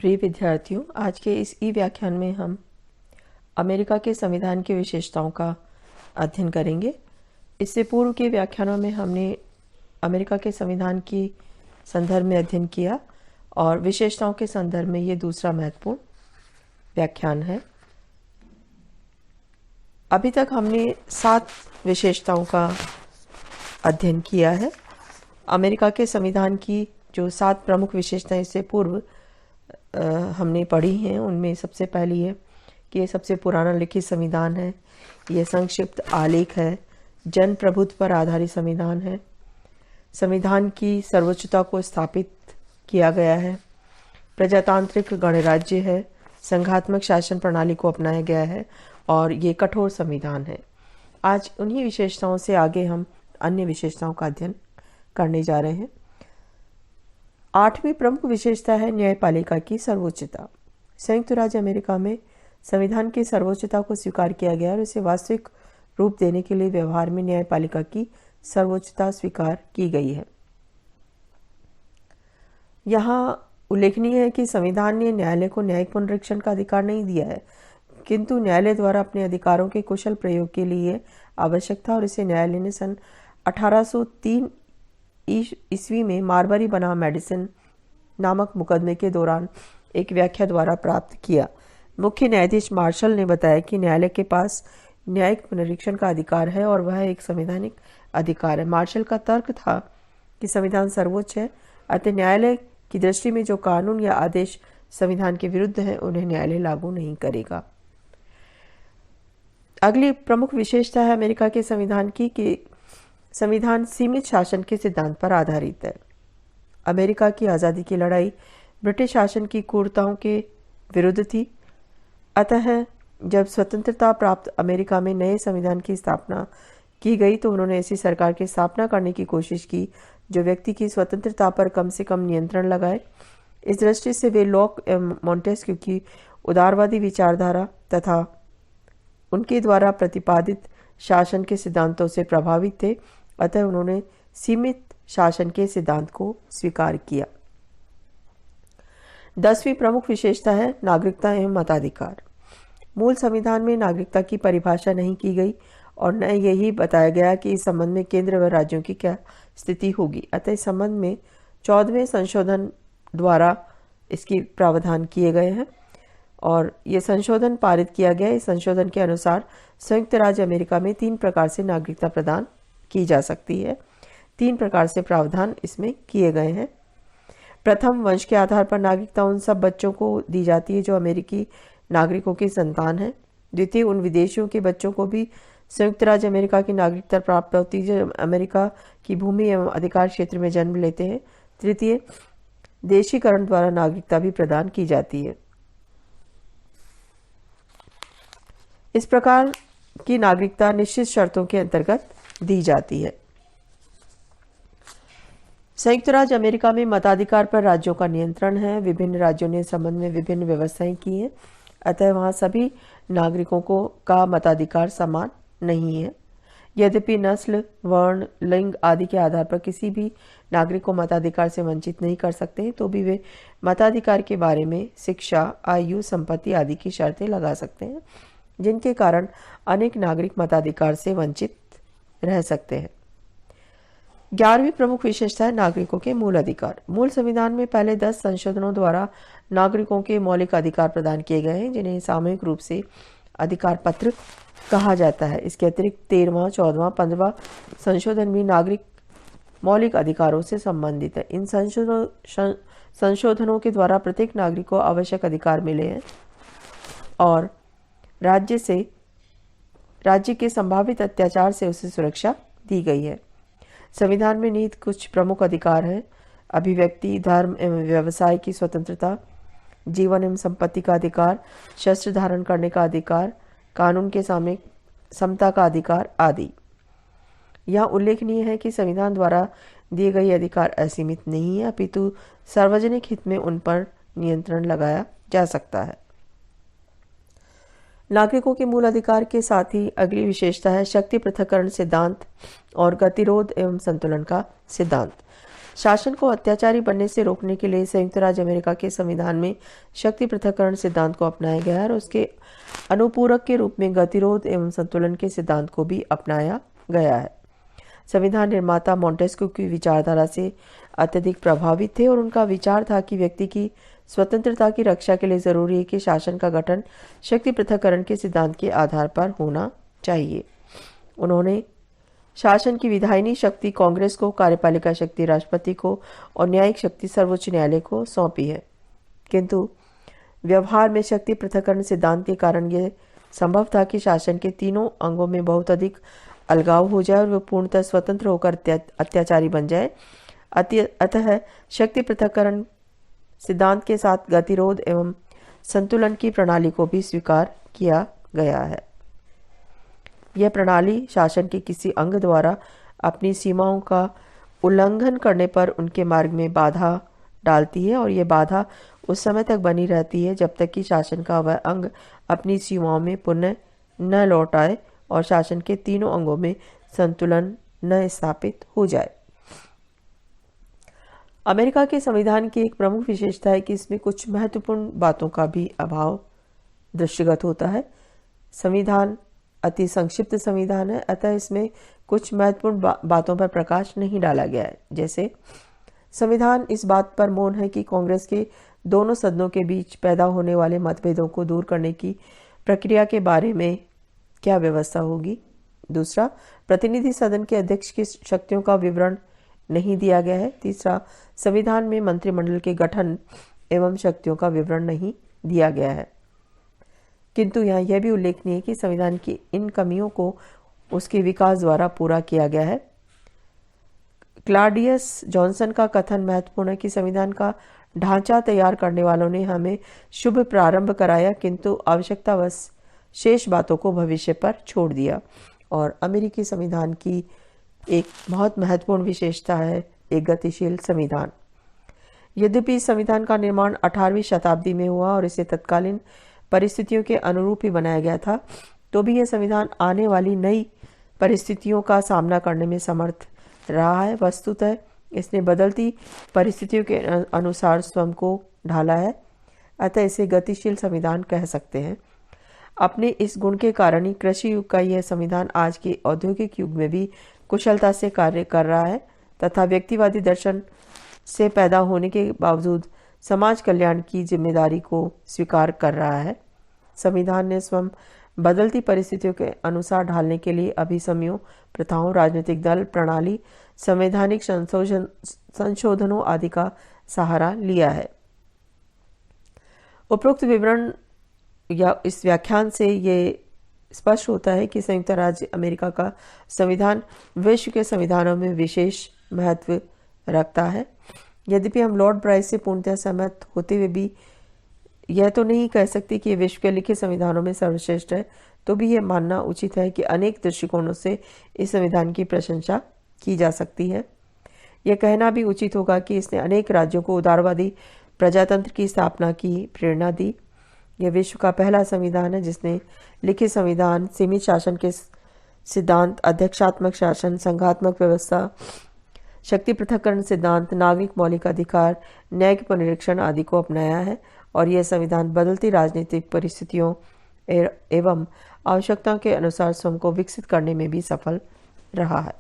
प्रिय विद्यार्थियों, आज के इस ई व्याख्यान में हम अमेरिका के संविधान की विशेषताओं का अध्ययन करेंगे। इससे पूर्व के व्याख्यानों में हमने अमेरिका के संविधान की संदर्भ में अध्ययन किया और विशेषताओं के संदर्भ में ये दूसरा महत्वपूर्ण व्याख्यान है। अभी तक हमने 7 विशेषताओं का अध्ययन किया है। अमेरिका के संविधान की जो 7 प्रमुख विशेषताएं इससे पूर्व हमने पढ़ी हैं, उनमें सबसे पहली है कि ये सबसे पुराना लिखित संविधान है, ये संक्षिप्त आलेख है, जन प्रभुत्व पर आधारित संविधान है, संविधान की सर्वोच्चता को स्थापित किया गया है, प्रजातांत्रिक गणराज्य है, संघात्मक शासन प्रणाली को अपनाया गया है और ये कठोर संविधान है। आज उन्हीं विशेषताओं से आगे हम अन्य विशेषताओं का अध्ययन करने जा रहे हैं। 8वीं प्रमुख विशेषता है न्यायपालिका की सर्वोच्चता। संयुक्त राज्य अमेरिका में संविधान की सर्वोच्चता को स्वीकार किया गया और इसे वास्तविक रूप देने के लिए व्यवहार में न्यायपालिका की सर्वोच्चता स्वीकार की गई है। यहाँ उल्लेखनीय है कि संविधान ने न्यायालय को न्यायिक पुनरीक्षण का अधिकार नहीं दिया है, किंतु न्यायालय द्वारा अपने अधिकारों के कुशल प्रयोग के लिए आवश्यक था और इसे न्यायालय ने सन 1803 ईस्वी में मार्बरी बनाम मेडिसन नामक मुकदमे के दौरान एक व्याख्या द्वारा प्राप्त किया। मुख्य न्यायाधीश मार्शल ने बताया कि न्यायालय के पास न्यायिक पुनरीक्षण का अधिकार है और वह एक संवैधानिक अधिकार है। मार्शल का तर्क था कि संविधान सर्वोच्च है, अतः न्यायालय की दृष्टि में जो कानून या आदेश संविधान के विरुद्ध है उन्हें न्यायालय लागू नहीं करेगा। अगली प्रमुख विशेषता है अमेरिका के संविधान की कि संविधान सीमित शासन के सिद्धांत पर आधारित है। अमेरिका की आज़ादी की लड़ाई ब्रिटिश शासन की क्रूरताओं के विरुद्ध थी, अतः जब स्वतंत्रता प्राप्त अमेरिका में नए संविधान की स्थापना की गई तो उन्होंने ऐसी सरकार की स्थापना करने की कोशिश की जो व्यक्ति की स्वतंत्रता पर कम से कम नियंत्रण लगाए। इस दृष्टि से वे लॉक एवं मॉन्टेस्क्यू की उदारवादी विचारधारा तथा उनके द्वारा प्रतिपादित शासन के सिद्धांतों से प्रभावित थे, अतः उन्होंने सीमित शासन के सिद्धांत को स्वीकार किया। 10वीं प्रमुख विशेषता है नागरिकता एवं मताधिकार। मूल संविधान में नागरिकता की परिभाषा नहीं की गई और न यही बताया गया कि इस संबंध में केंद्र व राज्यों की क्या स्थिति होगी, अतः इस संबंध में 14वें संशोधन द्वारा इसकी प्रावधान किए गए हैं और ये संशोधन पारित किया गया। इस संशोधन के अनुसार संयुक्त राज्य अमेरिका में 3 प्रकार से नागरिकता प्रदान की जा सकती है। 3 प्रकार से प्रावधान इसमें किए गए हैं। प्रथम, वंश के आधार पर नागरिकता उन सब बच्चों को दी जाती है जो अमेरिकी नागरिकों की संतान है। द्वितीय, उन विदेशियों के बच्चों को भी संयुक्त राज्य अमेरिका की नागरिकता प्राप्त होती है जो अमेरिका की भूमि एवं अधिकार क्षेत्र में जन्म लेते हैं। तृतीय, देशीकरण द्वारा नागरिकता भी प्रदान की जाती है। इस प्रकार की नागरिकता निश्चित शर्तों के अंतर्गत दी जाती है। संयुक्त राज्य अमेरिका में मताधिकार पर राज्यों का नियंत्रण है। विभिन्न राज्यों ने इस संबंध में विभिन्न व्यवस्थाएं की हैं, अतः वहां सभी नागरिकों का मताधिकार समान नहीं है। यद्यपि नस्ल, वर्ण, लिंग आदि के आधार पर किसी भी नागरिक को मताधिकार से वंचित नहीं कर सकते हैं, तो भी वे मताधिकार के बारे में शिक्षा, आयु, संपत्ति आदि की शर्तें लगा सकते हैं, जिनके कारण अनेक नागरिक मताधिकार से वंचित रह सकते हैं। 11वीं प्रमुख विशेषता है नागरिकों के मूल अधिकार। मूल संविधान में पहले 10 संशोधनों द्वारा नागरिकों के मौलिक अधिकार प्रदान किए गए हैं, जिन्हें सामूहिक रूप से अधिकार पत्र कहा जाता है। इसके अतिरिक्त 13वां, 14वां, 15वां संशोधन भी नागरिक मौलिक अधिकारों से संबंधित है। इन संशोधनों के द्वारा प्रत्येक नागरिक को आवश्यक अधिकार मिले हैं और राज्य के संभावित अत्याचार से उसे सुरक्षा दी गई है। संविधान में निहित कुछ प्रमुख अधिकार हैं: अभिव्यक्ति, धर्म एवं व्यवसाय की स्वतंत्रता, जीवन एवं संपत्ति का अधिकार, शस्त्र धारण करने का अधिकार, कानून के सामने समता का अधिकार आदि। यह उल्लेखनीय है कि संविधान द्वारा दिए गए अधिकार असीमित नहीं है, अपितु सार्वजनिक हित में उन पर नियंत्रण लगाया जा सकता है। नागरिकों के मूल अधिकार के साथ ही अगली विशेषता है शक्ति पृथक्करण सिद्धांत और गतिरोध एवं संतुलन का सिद्धांत। शासन को अत्याचारी बनने से रोकने के लिए संयुक्त राज्य अमेरिका के संविधान में शक्ति पृथक्करण सिद्धांत को अपनाया गया है और उसके अनुपूरक के रूप में गतिरोध एवं संतुलन के सिद्धांत को भी अपनाया गया है। संविधान निर्माता मॉन्टेस्क्यू की विचारधारा से अत्यधिक प्रभावित थे और उनका विचार था कि व्यक्ति की स्वतंत्रता की रक्षा के लिए जरूरी है कि शासन का गठन शक्ति पृथक्करण के सिद्धांत के आधार पर होना चाहिए। उन्होंने शासन की विधायिनी शक्ति कांग्रेस को, कार्यपालिका शक्ति राष्ट्रपति को और न्यायिक शक्ति सर्वोच्च न्यायालय को सौंपी है। किंतु व्यवहार में शक्ति पृथक्करण सिद्धांत के कारण यह संभव था कि शासन के तीनों अंगों में बहुत अधिक अलगाव हो जाए और वह पूर्णतः स्वतंत्र होकर अत्याचारी बन जाए। अतः शक्ति पृथक्करण सिद्धांत के साथ गतिरोध एवं संतुलन की प्रणाली को भी स्वीकार किया गया है। यह प्रणाली शासन के किसी अंग द्वारा अपनी सीमाओं का उल्लंघन करने पर उनके मार्ग में बाधा डालती है और यह बाधा उस समय तक बनी रहती है जब तक कि शासन का वह अंग अपनी सीमाओं में पुनः न लौट आए और शासन के तीनों अंगों में संतुलन न स्थापित हो जाए। अमेरिका के संविधान की एक प्रमुख विशेषता है कि इसमें कुछ महत्वपूर्ण बातों का भी अभाव दृष्टिगत होता है। संविधान अति संक्षिप्त संविधान है, अतः इसमें कुछ महत्वपूर्ण बातों पर प्रकाश नहीं डाला गया है। जैसे संविधान इस बात पर मौन है कि कांग्रेस के दोनों सदनों के बीच पैदा होने वाले मतभेदों को दूर करने की प्रक्रिया के बारे में क्या व्यवस्था होगी। दूसरा, प्रतिनिधि सदन के अध्यक्ष की शक्तियों का विवरण नहीं दिया गया है। तीसरा, संविधान में मंत्रिमंडल के गठन एवं शक्तियों का विवरण नहीं दिया गया है। किंतु यहाँ यह भी उल्लेखनीय है कि संविधान की इन कमियों को उसके विकास द्वारा पूरा किया गया है। क्लाडियस जॉनसन का कथन महत्वपूर्ण है कि संविधान का ढांचा तैयार करने वालों ने हमें शुभ प्रारंभ कराया किंतु आवश्यकतावश शेष बातों को भविष्य पर छोड़ दिया। और अमेरिकी संविधान की एक बहुत महत्वपूर्ण विशेषता है एक गतिशील संविधान। यद्यपि इस संविधान का निर्माण 18वीं शताब्दी में हुआ और इसे तत्कालीन परिस्थितियों के अनुरूप ही बनाया गया था, तो भी यह संविधान आने वाली नई परिस्थितियों का सामना करने में समर्थ रहा है। वस्तुतः इसने बदलती परिस्थितियों के अनुसार स्वयं को ढाला है, अतः इसे गतिशील संविधान कह सकते हैं। अपने इस गुण के कारण ही कृषि युग का यह संविधान आज के औद्योगिक युग में भी कुशलता से कार्य कर रहा है तथा व्यक्तिवादी दर्शन से पैदा होने के बावजूद समाज कल्याण की जिम्मेदारी को स्वीकार कर रहा है। संविधान ने स्वयं बदलती परिस्थितियों के अनुसार ढालने के लिए अभिसमयों, प्रथाओं, राजनीतिक दल, प्रणाली, संवैधानिक संशोधनों आदि का सहारा लिया है। उपरोक्त विवरण या इस व्याख्यान से ये स्पष्ट होता है कि संयुक्त राज्य अमेरिका का संविधान विश्व के संविधानों में विशेष महत्व रखता है। यद्यपि हम लॉर्ड ब्राइस से पूर्णतः सहमत होते हुए भी यह तो नहीं कह सकते कि विश्व के लिखे संविधानों में सर्वश्रेष्ठ है, तो भी यह मानना उचित है कि अनेक दृष्टिकोणों से इस संविधान की प्रशंसा की जा सकती है। यह कहना भी उचित होगा कि इसने अनेक राज्यों को उदारवादी प्रजातंत्र की स्थापना की प्रेरणा दी। यह विश्व का पहला संविधान है जिसने लिखित संविधान, सीमित शासन के सिद्धांत, अध्यक्षात्मक शासन, संघात्मक व्यवस्था, शक्ति पृथक्करण सिद्धांत, नागरिक मौलिक अधिकार, न्यायिक पुनरीक्षण आदि को अपनाया है और यह संविधान बदलती राजनीतिक परिस्थितियों एवं आवश्यकताओं के अनुसार स्वयं को विकसित करने में भी सफल रहा है।